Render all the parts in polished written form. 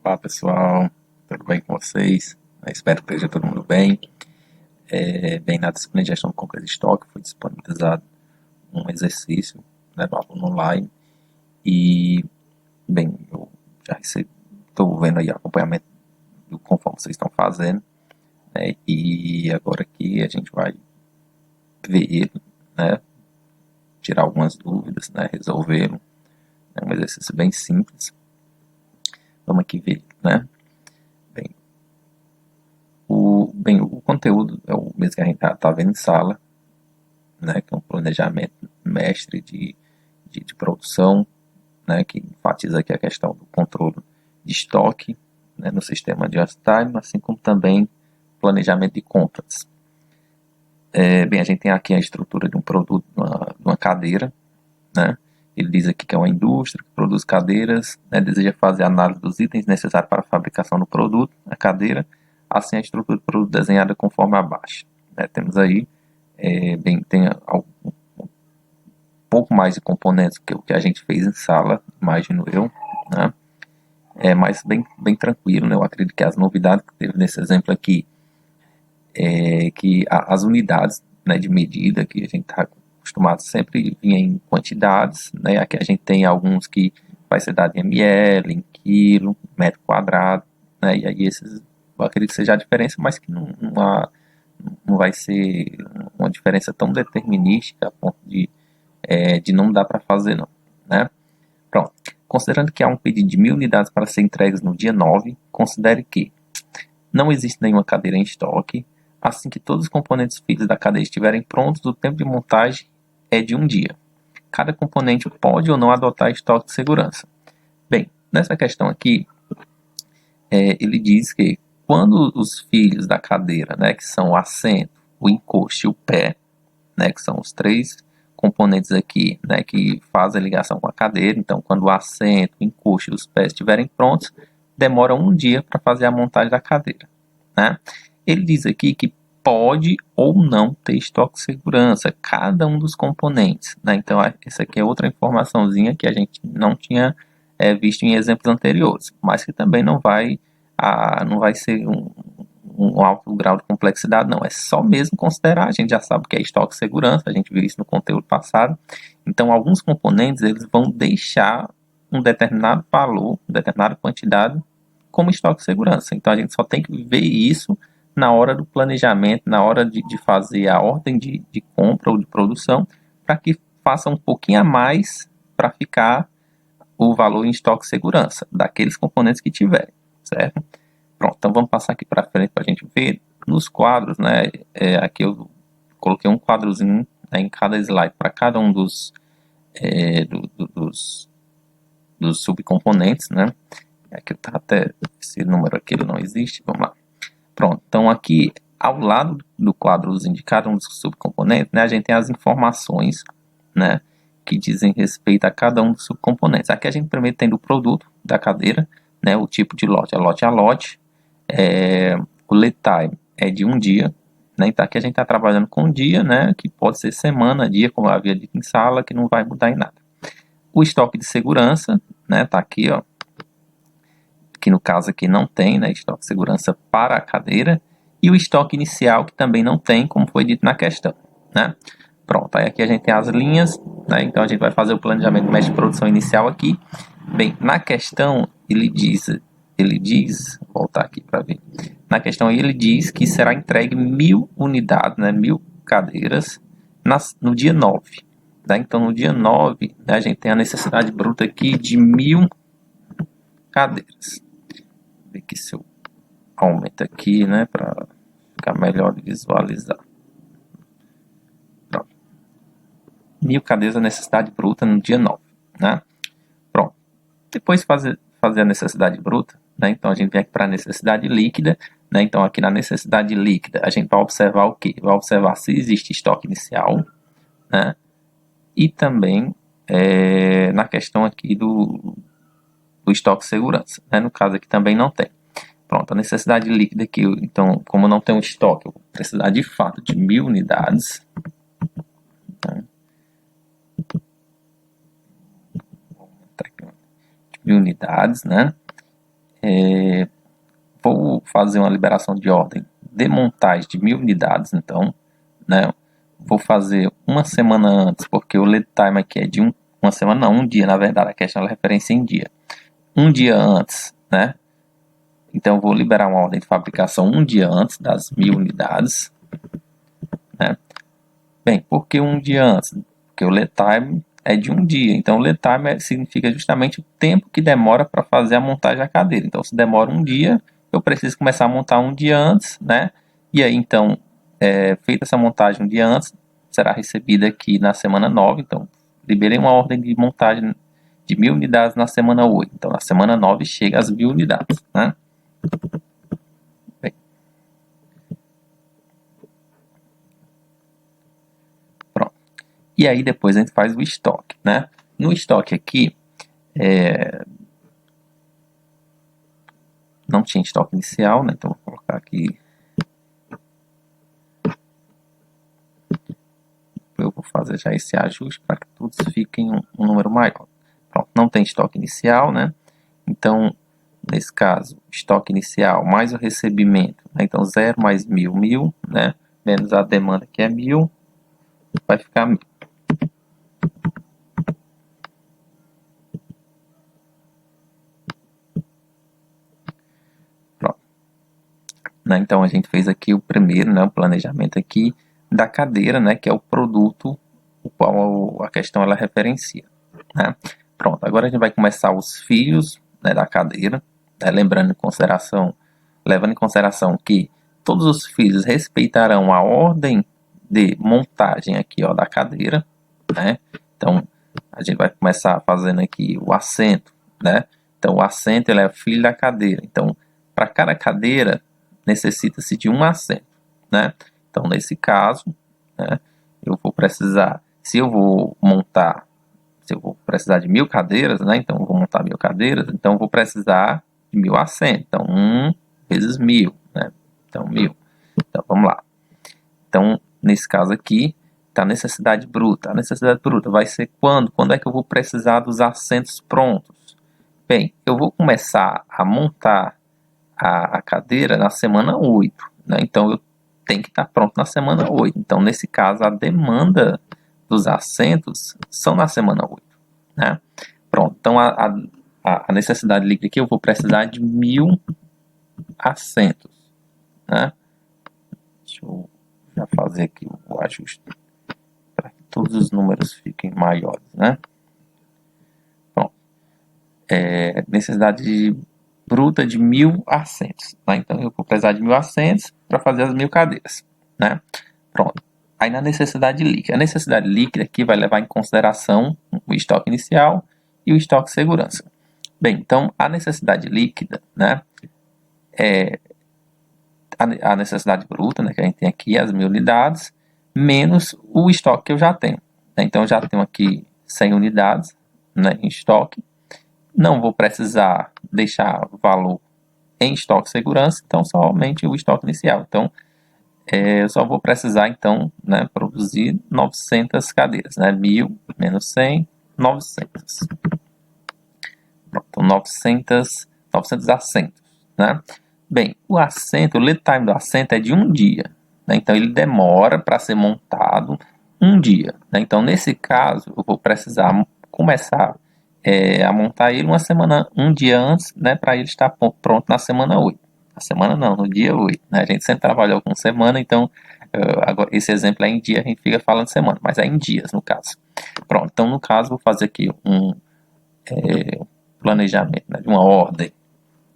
Olá pessoal, tudo bem com vocês? Espero que esteja todo mundo bem. Bem, na disciplina de gestão de compras de estoque foi disponibilizado um exercício, né, do aluno online e, bem, eu já recebi, estou vendo aí acompanhamento do conforme vocês estão fazendo, né, e agora aqui a gente vai ver ele, né, tirar algumas dúvidas, né, resolvê-lo. É um exercício bem simples. Vamos aqui ver, né? Bem, o conteúdo é o mesmo que a gente tá vendo em sala, né, que é um planejamento mestre de produção, né, que enfatiza aqui a questão do controle de estoque, né, no sistema de just-time, assim como também planejamento de compras. Bem, a gente tem aqui a estrutura de um produto, de uma cadeira, né, ele diz aqui que é uma indústria que produz cadeiras, né, deseja fazer análise dos itens necessários para a fabricação do produto, a cadeira, assim a estrutura do produto desenhada conforme abaixo. Né, temos aí, bem, tem pouco mais de componentes que o que a gente fez em sala, imagino eu, né? Mas bem tranquilo, né? Eu acredito que as novidades que teve nesse exemplo aqui que as unidades, né, de medida que a gente está acostumado sempre vir em quantidades, né? Aqui a gente tem alguns que vai ser dado em ml, em quilo, metro quadrado, né? E aí esses, eu acredito que seja a diferença, mas que não vai ser uma diferença tão determinística a ponto de não dar para fazer não, né? Pronto. Considerando que há um pedido de 1.000 unidades para ser entregues no dia 9, considere que não existe nenhuma cadeira em estoque. Assim que todos os componentes fixos da cadeira estiverem prontos, o tempo de montagem é de um dia. Cada componente pode ou não adotar estoque de segurança. Bem, nessa questão aqui, ele diz que quando os filhos da cadeira, né, que são o assento, o encosto e o pé, né, que são os três componentes aqui, né, que fazem a ligação com a cadeira. Então, quando o assento, o encosto e os pés estiverem prontos, demora um dia para fazer a montagem da cadeira, né? Ele diz aqui que pode ou não ter estoque de segurança, cada um dos componentes, né? Então, essa aqui é outra informaçãozinha que a gente não tinha visto em exemplos anteriores, mas que também não vai ser um alto grau de complexidade, não. É só mesmo considerar, a gente já sabe o que é estoque de segurança, a gente viu isso no conteúdo passado. Então, alguns componentes, eles vão deixar um determinado valor, uma determinada quantidade, como estoque de segurança. Então, a gente só tem que ver isso na hora do planejamento, na hora de fazer a ordem de compra ou de produção, para que faça um pouquinho a mais para ficar o valor em estoque de segurança, daqueles componentes que tiverem, certo? Pronto, então vamos passar aqui para frente para a gente ver nos quadros, né? Aqui eu coloquei um quadrozinho, né, em cada slide para cada um dos subcomponentes, né? Aqui tá até esse número aqui ele não existe, vamos lá. Pronto, então aqui ao lado do quadrozinho de cada um dos subcomponentes, né, a gente tem as informações, né, que dizem respeito a cada um dos subcomponentes. Aqui a gente primeiro tem do produto da cadeira, né, o tipo de lote é lote a lote, o lead time é de um dia, né? Então aqui a gente está trabalhando com dia, né? Que pode ser semana, dia, como eu havia dito em sala, que não vai mudar em nada. O estoque de segurança, né? Tá aqui, ó. Que no caso aqui não tem, né? Estoque de segurança para a cadeira. E o estoque inicial, que também não tem, como foi dito na questão, né? Pronto, aí aqui a gente tem as linhas, né? Então a gente vai fazer o planejamento mestre de produção inicial aqui. Bem, na questão ele diz, vou voltar aqui para ver. Na questão ele diz que será entregue 1.000 unidades, né, 1.000 cadeiras no dia 9. Né? Então no dia 9, né, a gente tem a necessidade bruta aqui de 1.000 cadeiras. Vou ver aqui se eu aumento aqui, né, para ficar melhor de visualizar. 1.000 cadeiras a necessidade bruta no dia 9, né? Pronto. Depois de fazer a necessidade bruta, né? Então a gente vem aqui para a necessidade líquida, né? Então aqui na necessidade líquida a gente vai observar o quê? Vai observar se existe estoque inicial, né? E também na questão aqui do estoque de segurança, né? No caso aqui também não tem. Pronto, a necessidade líquida aqui, então, como não tem um estoque, eu vou precisar de fato de 1.000 unidades. Então, 1.000 unidades, né? vou fazer uma liberação de ordem de montagem de 1000 unidades, então, né, vou fazer uma semana antes, porque o lead time aqui é de uma semana, não, um dia, na verdade, a questão é referência em dia. Um dia antes, né, então eu vou liberar uma ordem de fabricação um dia antes das 1000 unidades, né. Bem, por que um dia antes? Porque o lead time é de um dia, então o lead time significa justamente o tempo que demora para fazer a montagem da cadeira. Então, se demora um dia, eu preciso começar a montar um dia antes, né? E aí, então, feita essa montagem um dia antes, será recebida aqui na semana 9. Então, liberei uma ordem de montagem de 1000 unidades na semana 8. Então, na semana 9 chega às 1000 unidades, né? Bem, pronto. E aí, depois a gente faz o estoque, né? No estoque aqui, não tinha estoque inicial, né? Então, vou colocar aqui. Eu vou fazer já esse ajuste para que todos fiquem um número maior. Pronto, não tem estoque inicial, né? Então, nesse caso, estoque inicial mais o recebimento, né? Então 0 mais 1000, 1000, né? Menos a demanda que é 1000, vai ficar 1000. Pronto. Né? Então a gente fez aqui o primeiro, né? O planejamento aqui da cadeira, né? Que é o produto o qual a questão ela referencia, né? Pronto, agora a gente vai começar os fios, né, da cadeira, né? Levando em consideração que todos os fios respeitarão a ordem de montagem aqui, ó, da cadeira, né? Então a gente vai começar fazendo aqui o assento, né? Então o assento ele é filho da cadeira. Então para cada cadeira necessita-se de um assento, né? Então nesse caso, né, eu vou precisar, se eu vou precisar de 1000 cadeiras, né? Então eu vou montar 1000 cadeiras, então eu vou precisar de 1000 assentos. Então 1 vezes 1000, né? Então 1000. Então vamos lá. Então nesse caso aqui está a necessidade bruta. A necessidade bruta vai ser quando? Quando é que eu vou precisar dos assentos prontos? Bem, eu vou começar a montar a cadeira na semana 8, né? Então eu tenho que estar pronto na semana 8. Então nesse caso a demanda dos assentos são na semana 8, né? Pronto, então a necessidade líquida aqui eu vou precisar de 1000 assentos, né? Deixa eu já fazer aqui o ajuste para que todos os números fiquem maiores, né? Pronto, necessidade bruta de 1000 assentos, né? Então eu vou precisar de 1000 assentos para fazer as 1000 cadeiras, né? Pronto. Aí na necessidade líquida, a necessidade líquida aqui vai levar em consideração o estoque inicial e o estoque de segurança. Bem, então a necessidade líquida, né, é a necessidade bruta, né, que a gente tem aqui, as 1000 unidades, menos o estoque que eu já tenho, né? Então eu já tenho aqui 100 unidades, né, em estoque. Não vou precisar deixar valor em estoque de segurança, então somente o estoque inicial. Então eu só vou precisar, então, né, produzir 900 cadeiras, né? 1000 menos 100, 900. Pronto, 900 assentos, né? Bem, o assento, o lead time do assento é de um dia, né? Então ele demora para ser montado um dia, né? Então nesse caso eu vou precisar começar a montar ele um dia antes, né, para ele estar pronto na semana 8. Na semana não, no dia 8, né? A gente sempre trabalhou com semana, então agora, esse exemplo é em dia, a gente fica falando semana, mas é em dias no caso. Pronto, então no caso vou fazer aqui um planejamento, né, de uma ordem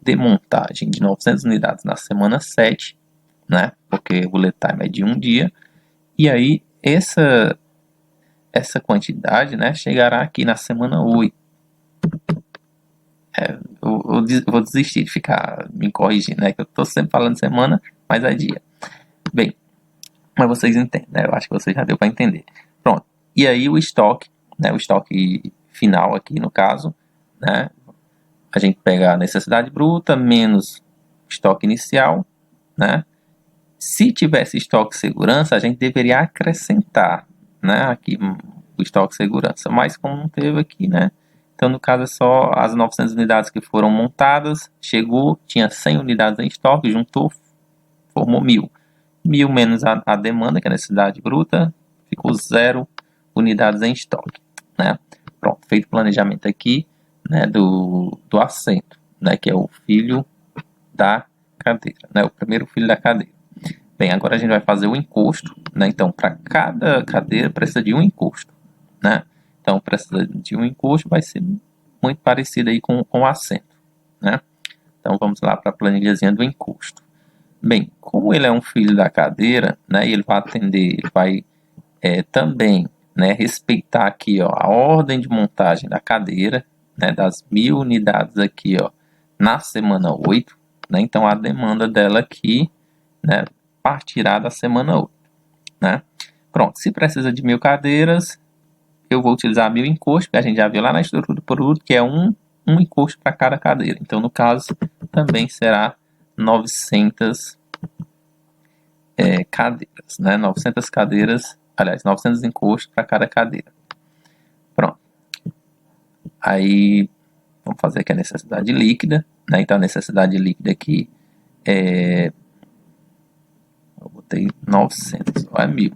de montagem de 900 unidades na semana 7, né, porque o lead time é de um dia, e aí essa quantidade, né, chegará aqui na semana 8. Eu vou desistir de ficar me corrigindo, né, que eu estou sempre falando semana, mas é dia. Bem, mas vocês entendem, né, eu acho que vocês já deu para entender. Pronto, e aí o estoque, né, o estoque final aqui no caso, né, a gente pega a necessidade bruta menos estoque inicial, né? Se tivesse estoque de segurança, a gente deveria acrescentar, né, aqui o estoque de segurança, mas como não teve aqui, né, Então, no caso, é só as 900 unidades que foram montadas, chegou, tinha 100 unidades em estoque, juntou, formou 1.000. 1.000 menos a demanda, que é a necessidade bruta, ficou 0 unidades em estoque, né? Pronto, feito o planejamento aqui, né, do assento, né, que é o filho da cadeira, né, o primeiro filho da cadeira. Bem, agora a gente vai fazer o encosto, né? Então, para cada cadeira precisa de um encosto, né? Então, precisa de um encosto, vai ser muito parecido aí com o assento, né? Então, vamos lá para a planilhazinha do encosto. Bem, como ele é um filho da cadeira, né? E ele vai atender, ele vai também, né, respeitar aqui, ó, a ordem de montagem da cadeira, né? Das 1.000 unidades aqui, ó, na semana 8, né? Então, a demanda dela aqui, né, partirá da semana 8, né? Pronto, se precisa de 1.000 cadeiras, eu vou utilizar 1.000 encostos, que a gente já viu lá na estrutura do produto, que é um encosto para cada cadeira. Então, no caso, também será 900 cadeiras, né? 900 cadeiras, aliás, 900 encostos para cada cadeira. Pronto. Aí, vamos fazer aqui a necessidade líquida, né? Então, a necessidade líquida aqui é... Eu botei 900, ó, é 1.000.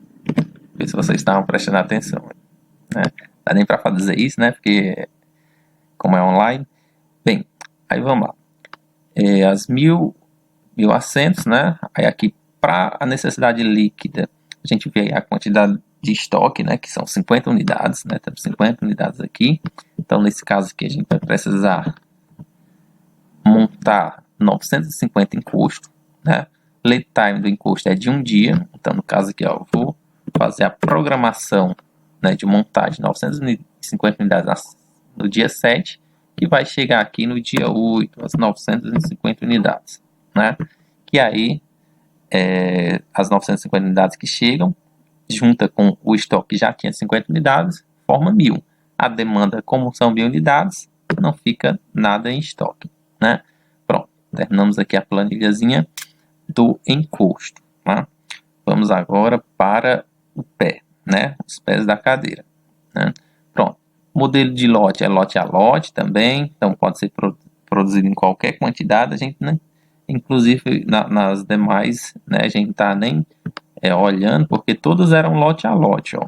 Ver se vocês estavam prestando atenção, né? Não dá nem para fazer isso, né? Porque como é online. Bem, aí vamos lá. As 1.000 assentos, né? Aí aqui para a necessidade líquida, a gente vê aí a quantidade de estoque, né? Que são 50 unidades, né? Temos 50 unidades aqui. Então, nesse caso aqui, a gente vai precisar montar 950 encostos, né? Lead time do encosto é de 1 dia. Então, no caso aqui, ó, eu vou fazer a programação, né, de montagem de 950 unidades no dia 7, que vai chegar aqui no dia 8, as 950 unidades, né? Que aí, as 950 unidades que chegam, junta com o estoque que já tinha 50 unidades, forma 1.000. A demanda, como são 1.000 unidades, não fica nada em estoque, né? Pronto, terminamos aqui a planilhazinha do encosto, tá? Vamos agora para o pé, né? Os pés da cadeira, né? Pronto. Modelo de lote é lote a lote também, então pode ser produzido em qualquer quantidade. A gente, né, inclusive nas demais, né, a gente tá nem olhando, porque todos eram lote a lote, ó.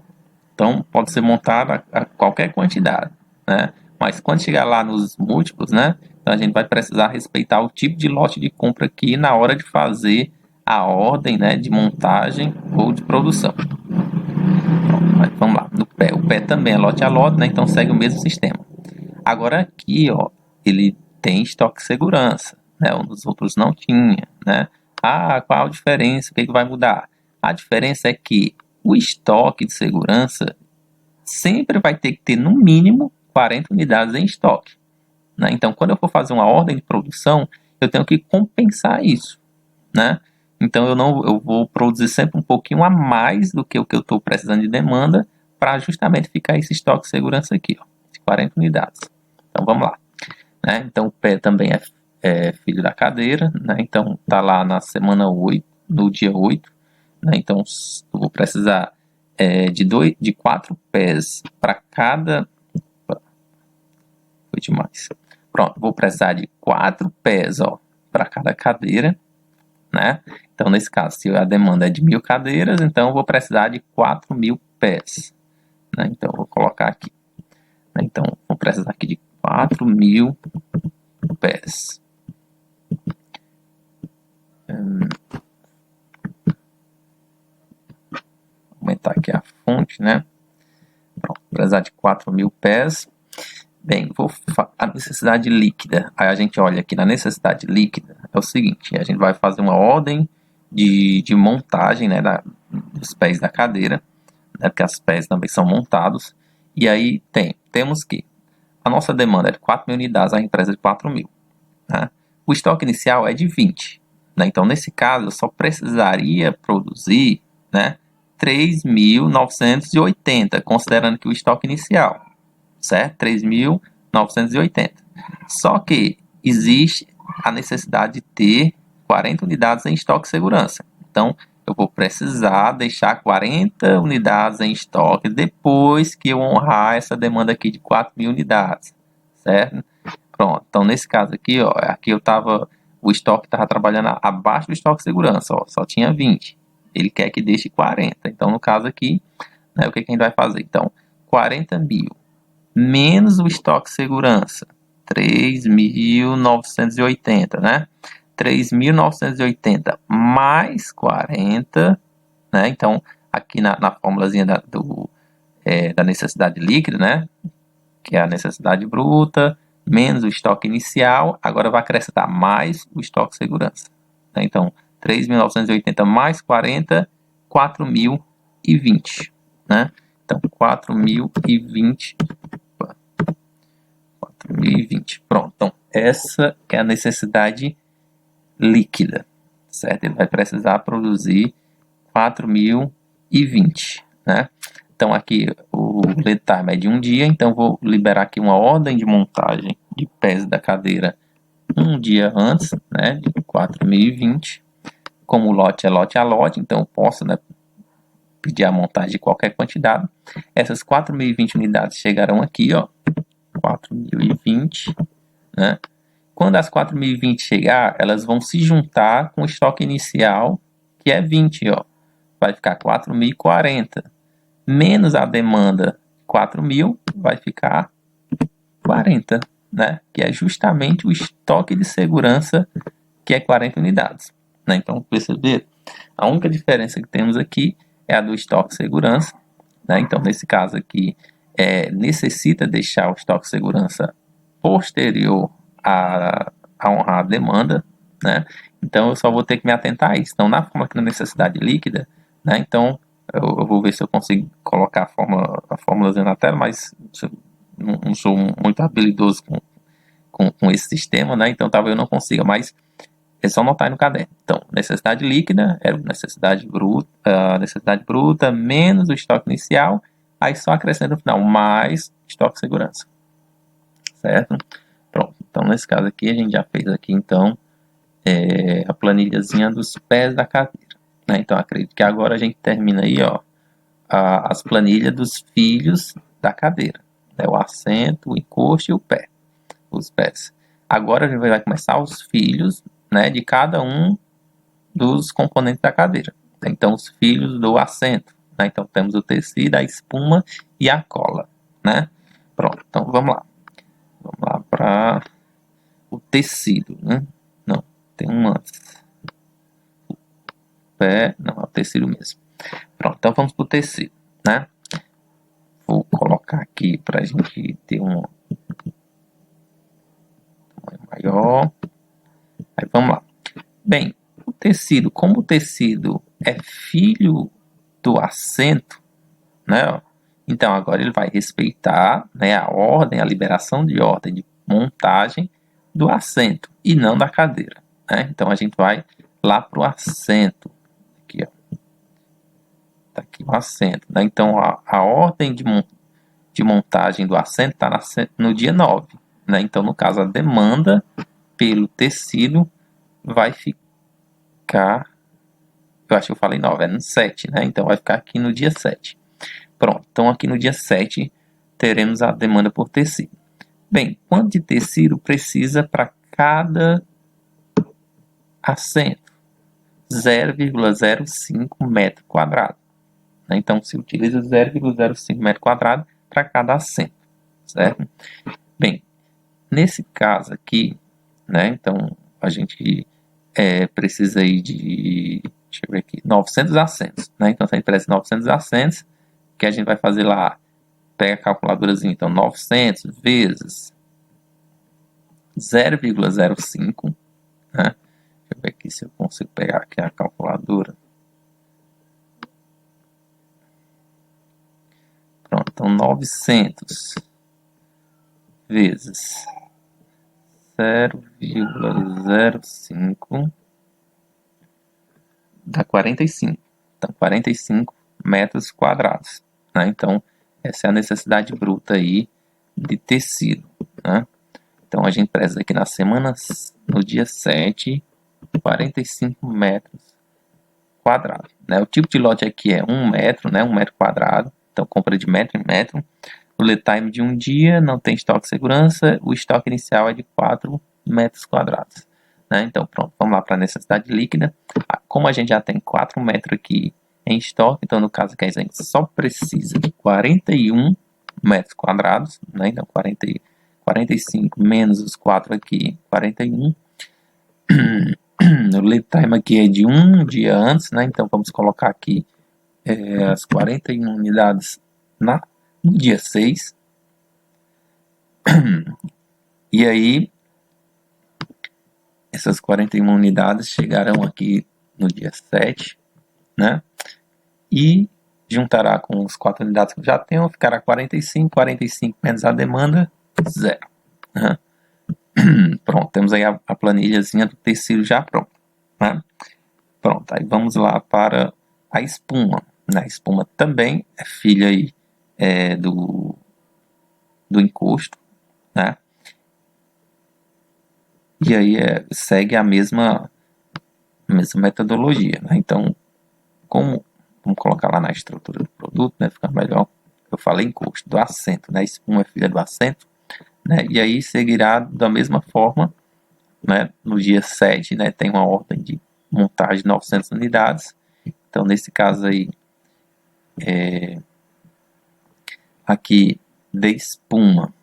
Então pode ser montado a qualquer quantidade, né? Mas quando chegar lá nos múltiplos, né, então a gente vai precisar respeitar o tipo de lote de compra aqui na hora de fazer a ordem, né, de montagem ou de produção. Mas vamos lá, no pé. O pé também é lote a lote, né? Então segue o mesmo sistema. Agora aqui, ó, ele tem estoque de segurança, né? Os outros não tinha, né? Ah, qual a diferença? O que vai mudar? A diferença é que o estoque de segurança sempre vai ter que ter no mínimo 40 unidades em estoque, né? Então, quando eu for fazer uma ordem de produção, eu tenho que compensar isso, né? Então eu vou produzir sempre um pouquinho a mais do que o que eu estou precisando de demanda para justamente ficar esse estoque de segurança aqui, ó, de 40 unidades. Então vamos lá, né? Então o pé também é filho da cadeira, né? Então tá lá na semana 8, no dia 8, né? Então eu vou precisar de 4 pés para cada... Foi demais. Pronto, vou precisar de 4 pés, ó, para cada cadeira, né? Então, nesse caso, se a demanda é de 1.000 cadeiras, então eu vou precisar de 4.000 pés, né? Então, eu vou colocar aqui, né? Então, vou precisar aqui de 4.000 pés. Vou aumentar aqui a fonte, né? Pronto, vou precisar de 4.000 pés. Bem, a necessidade líquida. Aí a gente olha aqui na necessidade líquida, é o seguinte, a gente vai fazer uma ordem de montagem, né, dos pés da cadeira, né, porque as pés também são montados, e aí temos que a nossa demanda é de 4.000 unidades, a empresa de 4.000, né? O estoque inicial é de 20, né? Então nesse caso eu só precisaria produzir, né, 3.980, considerando que o estoque inicial, certo? 3.980. Só que existe a necessidade de ter 40 unidades em estoque de segurança. Então, eu vou precisar deixar 40 unidades em estoque depois que eu honrar essa demanda aqui de 4.000 unidades, certo? Pronto, então nesse caso aqui, ó, aqui o estoque estava trabalhando abaixo do estoque de segurança, ó, só tinha 20. Ele quer que deixe 40. Então, no caso aqui, né, o que a gente vai fazer? Então, 40 mil menos o estoque de segurança, 3.980, né? 3.980 mais 40, né? Então, aqui na formulazinha da necessidade líquida, né? Que é a necessidade bruta, menos o estoque inicial, agora vai acrescentar mais o estoque de segurança. Né? Então, 3.980 mais 40, 4.020. Né? Então, 4.020. 4.020. Pronto. Então, essa é a necessidade líquida. Certo? Ele vai precisar produzir 4.020. Né? Então, aqui o lead time é de um dia, então vou liberar aqui uma ordem de montagem de pés da cadeira um dia antes, né, de 4.020. Como o lote é lote a lote, então eu posso, né, pedir a montagem de qualquer quantidade. Essas 4.020 unidades chegarão aqui, ó, 4.020, né? Quando as 4.020 chegar, elas vão se juntar com o estoque inicial, que é 20, ó. Vai ficar 4.040. Menos a demanda 4.000, vai ficar 40, né? Que é justamente o estoque de segurança, que é 40 unidades. Né? Então, perceber, a única diferença que temos aqui é a do estoque de segurança. Né? Então, nesse caso aqui, necessita deixar o estoque de segurança posterior a honrar a demanda. Né? Então, eu só vou ter que me atentar a isso. Então, na forma aqui na necessidade líquida, né? Então, eu vou ver se eu consigo colocar a fórmula na tela, mas eu não sou muito habilidoso com esse sistema, né? Então talvez eu não consiga, mas é só anotar aí no caderno. Então, necessidade líquida é necessidade bruta menos o estoque inicial, aí só acrescenta no final mais estoque de segurança, certo? Pronto. Então, nesse caso aqui, a gente já fez aqui, então, a planilhazinha dos pés da cadeira. Né? Então, acredito que agora a gente termina aí, ó, as planilhas dos filhos da cadeira. Né? O assento, o encosto e o pé. Os pés. Agora a gente vai começar os filhos, né, de cada um dos componentes da cadeira. Então, os filhos do assento. Né? Então, temos o tecido, a espuma e a cola. Né? Pronto, então vamos lá. Vamos lá para o tecido. Né? Não, tem um antes. O pé, não, é o tecido mesmo. Pronto, então vamos para o tecido. Né? Vou colocar aqui para a gente ter um maior. Aí vamos lá. Bem, o tecido, como o tecido é filho do assento, né? Então agora ele vai respeitar, né, a ordem, a liberação de ordem de montagem do assento e não da cadeira. Né? Então a gente vai lá para o assento. Aqui, ó. Tá aqui o assento. Né? Então a ordem de montagem do assento está no dia 9. Né? Então, no caso, a demanda pelo tecido vai ficar, eu acho que eu falei 9, é no 7, né? Então vai ficar aqui no dia 7. Pronto, então aqui no dia 7 teremos a demanda por tecido. Bem, quanto de tecido precisa para cada assento? 0,05 metro quadrado. Né? Então se utiliza 0,05 metro quadrado para cada assento, certo? Bem, nesse caso aqui, né? Então a gente precisa aí de, deixa eu ver aqui, 900 assentos, né? Então, se a gente precisa de 900 assentos, que a gente vai fazer lá, pega a calculadorazinha, então 900 vezes 0,05, né? Deixa eu ver aqui se eu consigo pegar aqui a calculadora. Pronto, então 900 vezes 0,05 dá 45. Então, 45 metros quadrados. Né? Então, essa é a necessidade bruta aí de tecido. Né? Então, a gente precisa aqui na semana, no dia 7, 45 metros quadrados. Né? O tipo de lote aqui é 1 metro, né? 1 metro quadrado. Então, compra de metro em metro. O lead time de um dia, não tem estoque de segurança, o estoque inicial é de 4 metros quadrados. Né? Então, pronto, vamos lá para a necessidade líquida. Como a gente já tem 4 metros aqui em estoque, então no caso aqui a gente só precisa de 41 metros quadrados, né? Então 45 menos os 4 aqui, 41. O lead time aqui é de um dia antes, né? Então vamos colocar aqui as 41 unidades no dia 6. E aí, essas 41 unidades chegarão aqui no dia 7, né? E juntará com os 4 unidades que eu já tenho, ficará 45 menos a demanda, 0. Né? Pronto, temos aí a planilhazinha do tecido já pronta. Né? Pronto, aí vamos lá para a espuma. Né? A espuma também é filha aí, do encosto, né? E aí segue a mesma metodologia. Né? Então, vamos colocar lá na estrutura do produto, né? Fica melhor. Eu falei encosto, do assento, né? Espuma é filha do assento, né? E aí seguirá da mesma forma, né? No dia 7, né? Tem uma ordem de montagem de 900 unidades. Então, nesse caso aí, aqui de espuma,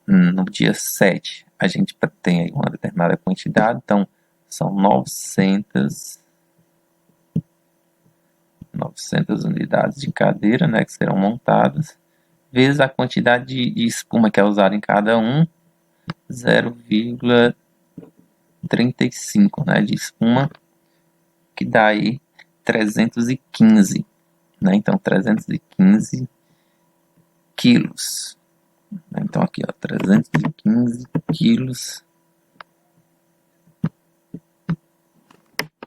no dia 7, a gente tem aí uma determinada quantidade, então são 900 unidades de cadeira, né, que serão montadas, vezes a quantidade de espuma que é usada em cada um, 0,35, né, de espuma, que dá aí 315, né, então 315 quilos. Então aqui, ó, 315 quilos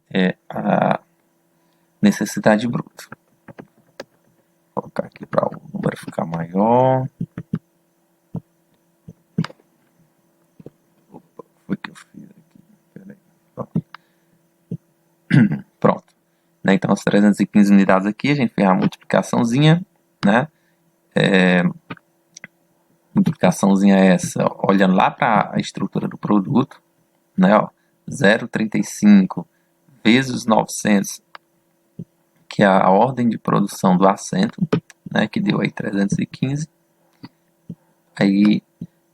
é a necessidade bruta. Vou colocar aqui para o número ficar maior. Opa, foi que eu fiz aqui. Peraí. Pronto. Né, então as 315 unidades aqui, a gente fez a multiplicaçãozinha, né? Multiplicaçãozinha essa, olhando lá para a estrutura do produto, né? Ó, 0,35 vezes 900, que é a ordem de produção do assento, né? Que deu aí 315. Aí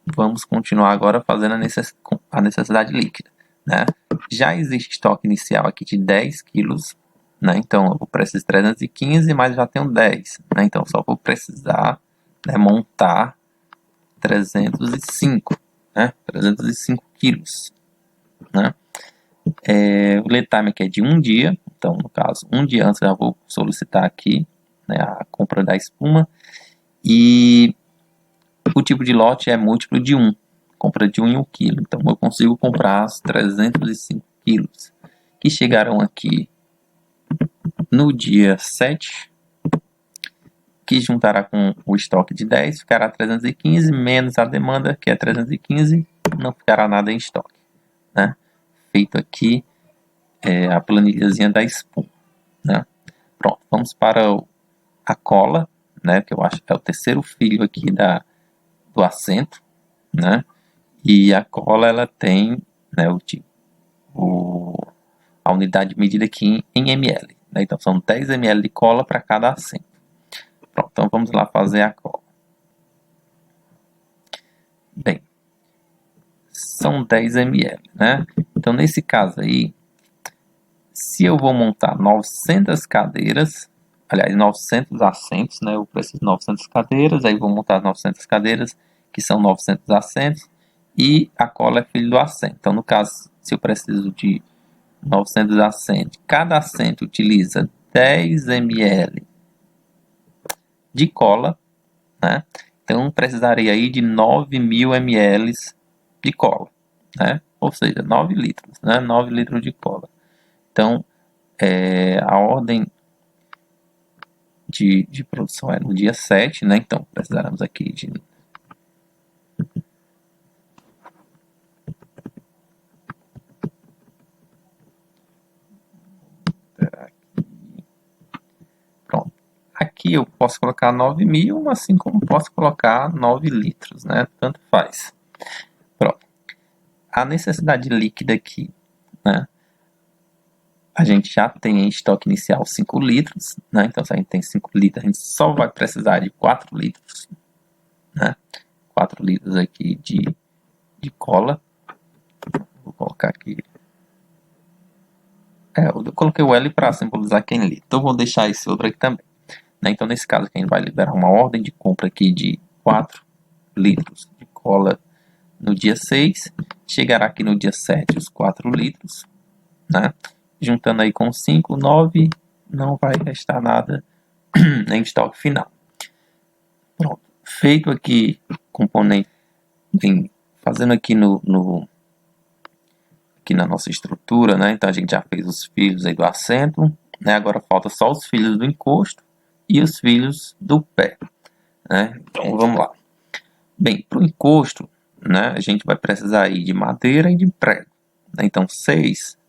vamos continuar agora fazendo a necessidade líquida, né? Já existe estoque inicial aqui de 10 quilos, né? Então eu vou precisar de 315, mas já tenho 10, né? Então só vou precisar, né, montar 305, né? 305 quilos, né? O lead time aqui é de um dia, então no caso, um dia antes eu já vou solicitar aqui, né, a compra da espuma, e o tipo de lote é múltiplo de 1, compra de 1 em 1 quilo, então eu consigo comprar os 305 quilos, que chegarão aqui no dia 7, que juntará com o estoque de 10, ficará 315, menos a demanda, que é 315, não ficará nada em estoque, né? Feito aqui a planilhazinha da espuma, né? Pronto, vamos para a cola, né? Que eu acho que é o terceiro filho aqui do assento, né? E a cola, ela tem, né, a unidade de medida aqui em ml, né? Então são 10 ml de cola para cada assento. Pronto, então vamos lá fazer a cola. Bem, são 10 ml, né? Então nesse caso aí, se eu vou montar 900 cadeiras, aliás, 900 assentos, né? Eu preciso de 900 cadeiras, aí vou montar as 900 cadeiras, que são 900 assentos, e a cola é filho do assento. Então, no caso, se eu preciso de 900 assentos, cada assento utiliza 10 ml de cola, né? Então, precisaria aí de 9.000 ml de cola, né? Ou seja, 9 litros, né? 9 litros de cola. Então, a ordem de produção é no dia 7, né? Então, precisaremos aqui de pronto. Aqui eu posso colocar 9.000, assim como posso colocar 9 litros, né? Tanto faz. Pronto. A necessidade líquida aqui, né? A gente já tem em estoque inicial 5 litros, né? Então, se a gente tem 5 litros, a gente só vai precisar de 4 litros, né? 4 litros aqui de cola. Vou colocar aqui. Eu coloquei o L para simbolizar quem litro. Então, vou deixar esse outro aqui também. Né? Então, nesse caso, aqui, a gente vai liberar uma ordem de compra aqui de 4 litros de cola no dia 6. Chegará aqui no dia 7 os 4 litros, né? Juntando aí com 5, 9, não vai restar nada em estoque final. Pronto. Feito aqui componente, bem, fazendo aqui aqui na nossa estrutura, né? Então a gente já fez os filhos aí do assento, né? Agora falta só os filhos do encosto e os filhos do pé, né? Então vamos lá. Bem, para o encosto, né? A gente vai precisar aí de madeira e de prego, né? Então 6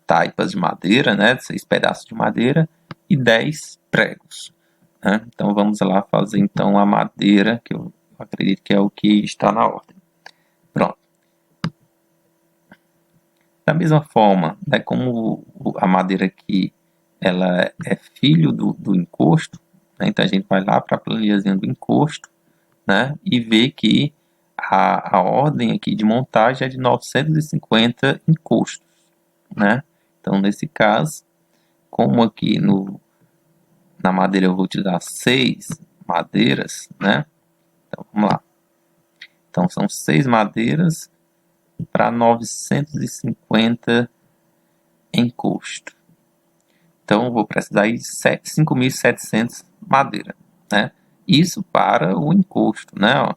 taipas de madeira, né? 6 pedaços de madeira e 10 pregos, né? Então vamos lá fazer então a madeira, que eu acredito que é o que está na ordem. Pronto. Da mesma forma, né, como a madeira aqui ela é filho do encosto, né, então a gente vai lá para a planilhazinha do encosto, né, e vê que a ordem aqui de montagem é de 950 encostos, né? Então, nesse caso, como aqui na madeira eu vou utilizar 6 madeiras, né? Então, vamos lá. Então, são 6 madeiras para 950 encosto. Então, eu vou precisar de 5.700 madeira, né? Isso para o encosto, né? Ó.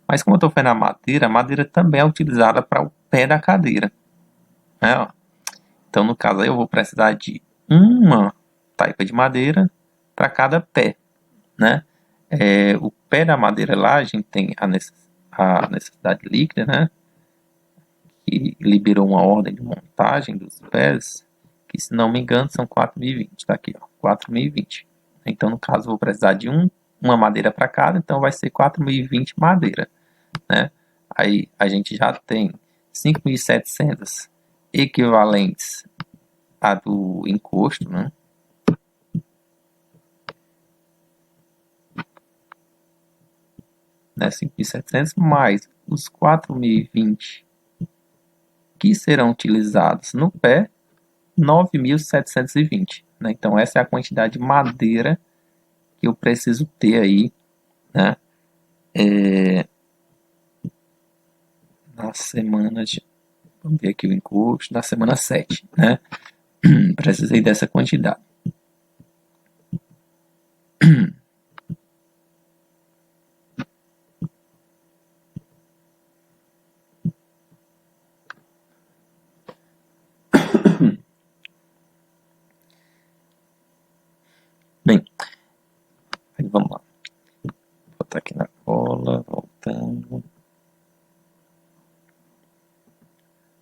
Mas como eu estou fazendo a madeira também é utilizada para o pé da cadeira, né? Ó. Então, no caso aí, eu vou precisar de uma taipa de madeira para cada pé, né? O pé da madeira lá, a gente tem a necessidade líquida, né? Que liberou uma ordem de montagem dos pés, que se não me engano são 4.020, tá aqui, ó, 4.020. Então, no caso, eu vou precisar de uma madeira para cada, então vai ser 4.020 madeira, né? Aí a gente já tem 5.700 equivalentes a do encosto, né? Né? 5.700 mais os 4.020 que serão utilizados no pé, 9.720, né? Então essa é a quantidade de madeira que eu preciso ter aí, né? Na semana de, vamos ver aqui o encosto, na semana 7, né? Precisei dessa quantidade. Bem, aí vamos lá. Vou botar aqui na cola, voltando.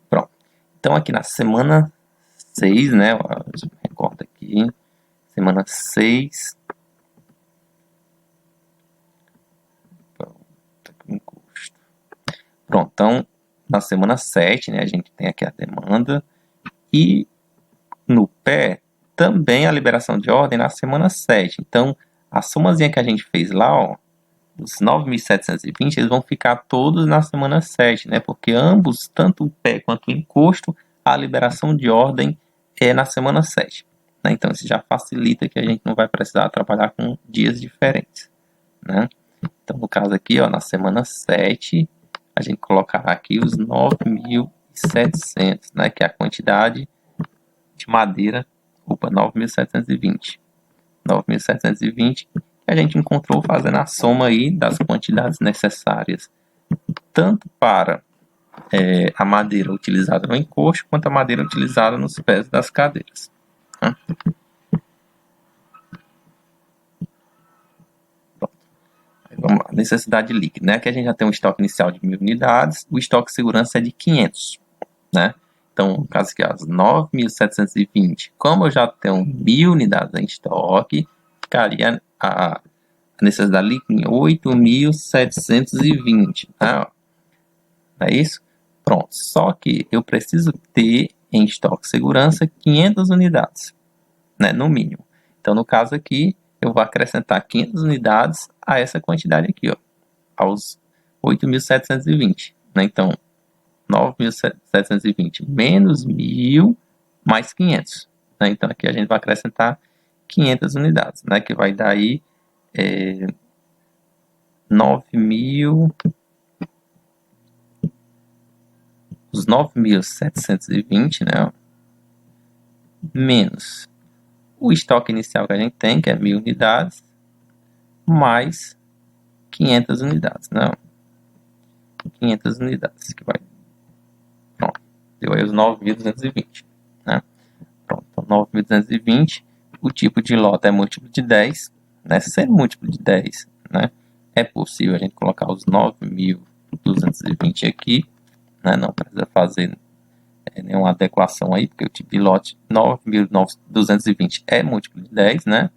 Pronto. Então aqui na semana 6, né? Recorta aqui. Semana 6. Pronto, então na semana 7, né? A gente tem aqui a demanda. E no pé também a liberação de ordem na semana 7. Então a somazinha que a gente fez lá, ó, os 9.720, eles vão ficar todos na semana 7, né? Porque ambos, tanto o pé quanto o encosto, a liberação de ordem é na semana 7. Né? Então, isso já facilita que a gente não vai precisar trabalhar com dias diferentes, né? Então, no caso aqui, ó, na semana 7, a gente colocará aqui os 9.700, né? Que é a quantidade de madeira, 9.720. 9.720 que a gente encontrou fazendo a soma aí das quantidades necessárias, tanto para a madeira utilizada no encosto, quanto a madeira utilizada nos pés das cadeiras. Né? Aí vamos lá, necessidade líquida, né? Que a gente já tem um estoque inicial de 1.000 unidades, o estoque de segurança é de 500, né? Então, no caso aqui, as 9.720, como eu já tenho 1.000 unidades em estoque, ficaria a necessidade líquida em 8.720, né? Não é isso? Pronto, só que eu preciso ter em estoque de segurança 500 unidades, né, no mínimo. Então, no caso aqui, eu vou acrescentar 500 unidades a essa quantidade aqui, ó, aos 8.720, né? Então, 9.720 menos 1.000 mais 500, né? Então, aqui a gente vai acrescentar 500 unidades, né, que vai dar aí 9.000, os 9.720, né, menos o estoque inicial que a gente tem, que é 1.000 unidades, mais 500 unidades, né? 500 unidades, que vai... Pronto, deu aí os 9.220, né? Pronto, então 9.220, o tipo de lote é múltiplo de 10, né? Sendo múltiplo de 10, né, é possível a gente colocar os 9.220 aqui, né? Não precisa fazer nenhuma adequação aí, porque o tipo de lote 9.220 é múltiplo de 10, né?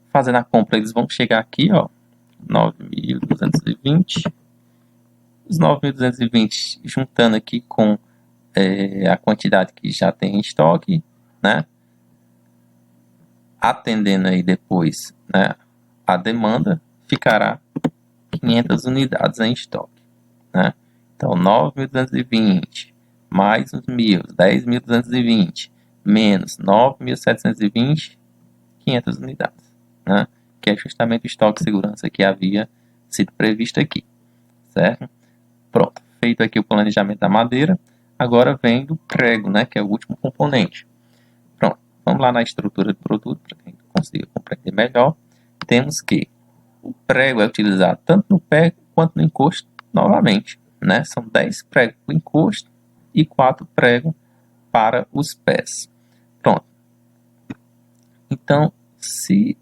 Fazendo a compra, eles vão chegar aqui, ó, 9.220. Os 9.220 juntando aqui com a quantidade que já tem em estoque, né? Atendendo aí depois, né, a demanda, ficará 500 unidades em estoque, né? Então, 9.220 mais os 1.000, 10.220, menos 9.720, 500 unidades, né? Que é justamente o estoque de segurança que havia sido previsto aqui, certo? Pronto, feito aqui o planejamento da madeira, agora vem do prego, né? Que é o último componente. Pronto, vamos lá na estrutura do produto para que a gente consiga compreender melhor. Temos que o prego é utilizado tanto no pé quanto no encosto novamente, né? São 10 pregos para o encosto e 4 pregos para os pés. Pronto. Então, se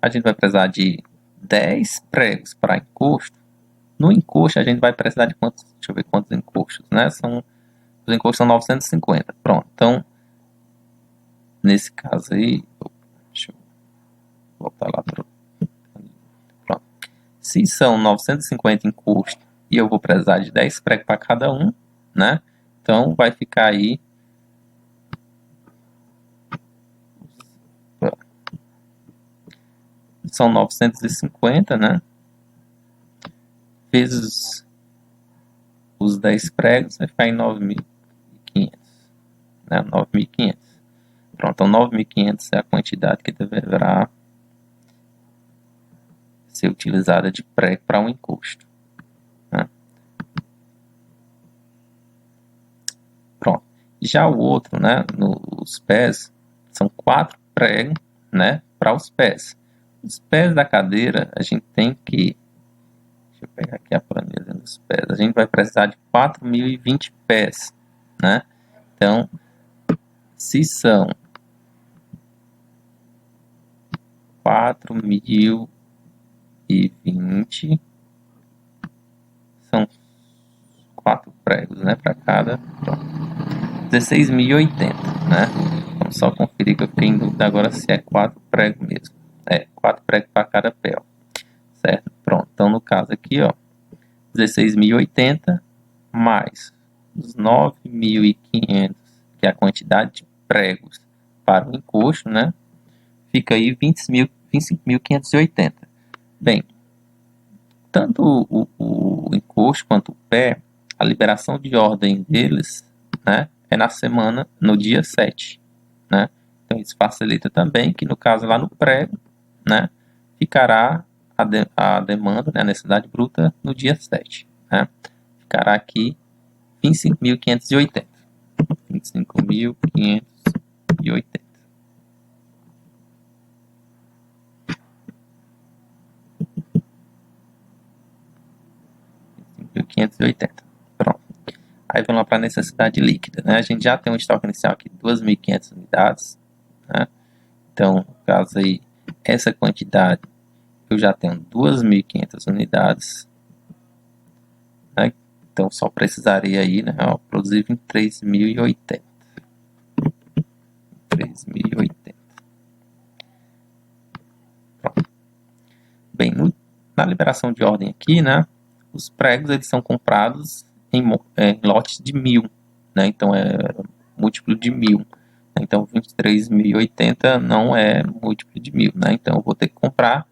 a gente vai precisar de 10 pregos para encosto, no encosto a gente vai precisar de quantos? Deixa eu ver quantos encostos, né? Os encostos são 950. Pronto. Então, nesse caso aí, deixa eu voltar lá para... Pronto. Se são 950 encostos e eu vou precisar de 10 pregos para cada um, né? Então, vai ficar aí... São 950, né? Vezes os 10 pregos, vai ficar em 9.500, né? 9.500. Pronto, então 9.500 é a quantidade que deverá ser utilizada de prego para um encosto, né? Pronto. Já o outro, né, nos pés, são 4 pregos, né, para os pés. Os pés da cadeira, a gente tem que... Deixa eu pegar aqui a planilha dos pés. A gente vai precisar de 4.020 pés, né? Então, se são 4.020, são 4 pregos, né, para cada. 16.080, né? Vamos só conferir que eu fiquei em dúvida agora se é 4 pregos mesmo. É, 4 pregos para cada pé, ó. Certo? Pronto. Então, no caso aqui, ó, 16.080 mais os 9.500, que é a quantidade de pregos para o encosto, né? Fica aí 25.580. Bem, tanto o encosto quanto o pé, a liberação de ordem deles, né, é no dia 7, né? Então isso facilita também que no caso lá no prego, né, ficará a demanda, né, a necessidade bruta no dia 7, né? Ficará aqui 25.580. 25.580. 580. Pronto. Aí vamos lá para a necessidade líquida, né? A gente já tem um estoque inicial aqui de 2.500 unidades, né? Então, no caso aí, essa quantidade eu já tenho 2.500 unidades, né? Então, só precisaria aí, né, ó, produzir em 3.080. 3.080. Pronto. na liberação de ordem aqui, né, os pregos eles são comprados em lotes de 1000, né, então é múltiplo de 1000. Então 23.080 não é múltiplo de 1000, né, então eu vou ter que comprar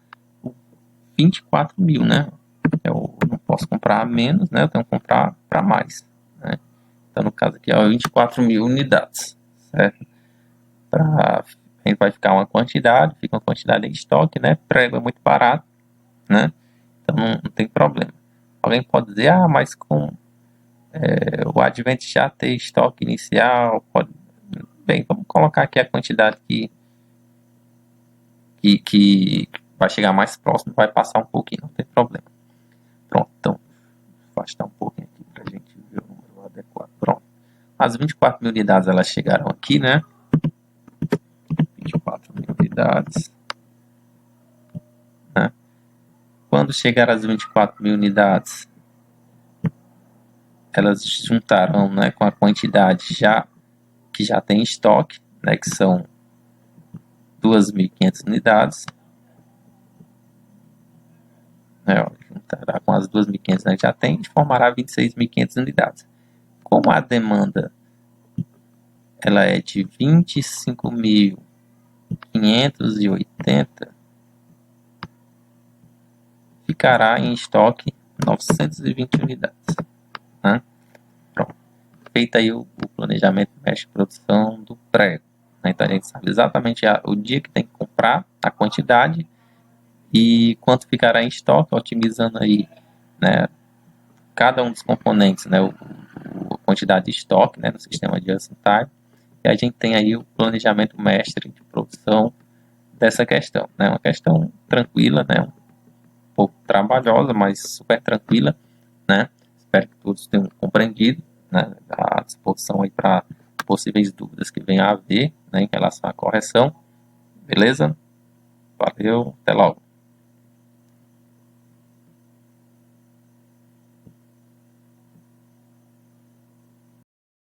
24.000, né, eu não posso comprar menos, né, eu tenho que comprar para mais, né, então no caso aqui é 24.000 unidades, certo? A gente vai ficar uma quantidade, fica uma quantidade em estoque, né, prego é muito barato, né, então não tem problema. Alguém pode dizer, ah, mas com o Advent já ter estoque inicial, pode... Bem, vamos colocar aqui a quantidade que vai chegar mais próximo, vai passar um pouquinho, não tem problema. Pronto, então, afastar um pouquinho aqui para a gente ver o número adequado. Pronto, as 24.000 unidades elas chegaram aqui, né? 24.000 unidades. Né? Quando chegar as 24.000 unidades, elas juntarão, né, com a quantidade que já tem estoque, né, que são 2.500 unidades. Né, juntará com as 2.500 que já tem, formará 26.500 unidades. Como a demanda ela é de 25.580, ficará em estoque 920 unidades. Né? Pronto. Feito aí o planejamento de produção do prego. Né? Então a gente sabe exatamente o dia que tem que comprar, a quantidade e quanto ficará em estoque, otimizando aí, né, cada um dos componentes, né, a quantidade de estoque, né, no sistema de just-in-time. E a gente tem aí o planejamento mestre de produção dessa questão, né, uma questão tranquila, né, um pouco trabalhosa, mas super tranquila, né. Espero que todos tenham compreendido, né, à disposição aí para possíveis dúvidas que venham a haver, né, em relação à correção. Beleza? Valeu, até logo.